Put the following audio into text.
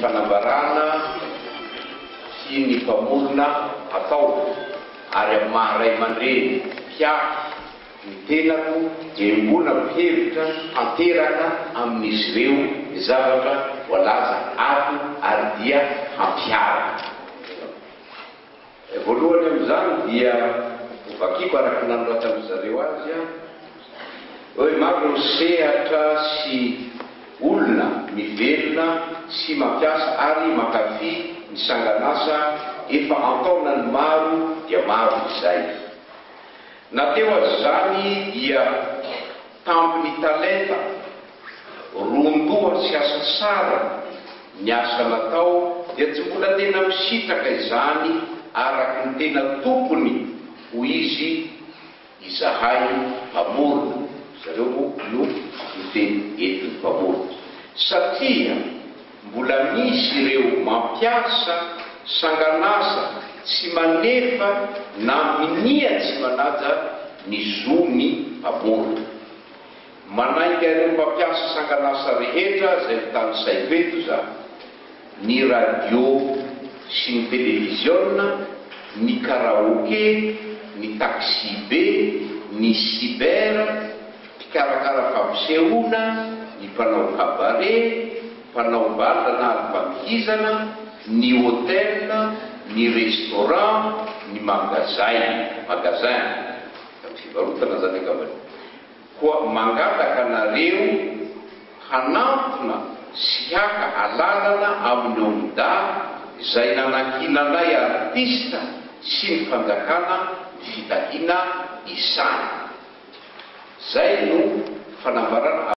fanambarana sy ny mpamorona atao ary amin'ny maharay aman-dreny mpiafy ny tenako dia mbola mihevitra hanteraka amin'izy ireo ny zavatra voalaza ato ary dia hampiaraka. Voalohany amin'izany dia vakiko araka nanoratany zareo azy hoe maro sehatra sy olona mivelona sy mampiasa ary mankafy ny sangan'asa efa antaonany maro dia maro izay. Nateo azy zany dia tampiny talenta rondoa sy asa sara ny asa natao dia tsy mbola tena misitraka izany araky ny tena tompony ho izy izahay mpamorona. Zareo moa no miteny eto ny mpamorona satria mbola misy ireo mampiasa sangan'asa tsy manefa na minia tsy manaja ny zony mpamorona. Manaiky ireo mpampiasa sangan'asa rehetra zay mitany saiko za ny radio sy ny televiziona, ny karaoke, ny taxi be, ny cyber, mpikarakara fampisehoana, ny mpanao cabaret, mpanao bal na alibakizana, ny hôtel, ny restaurant, ny magasin fivarotana zany akabany koa mangataka nareo hanampina sy haka alalana amin'ny onda izay nanakinanay artista sy ny fanjakana ny fitahina izany. Zay no fanambarana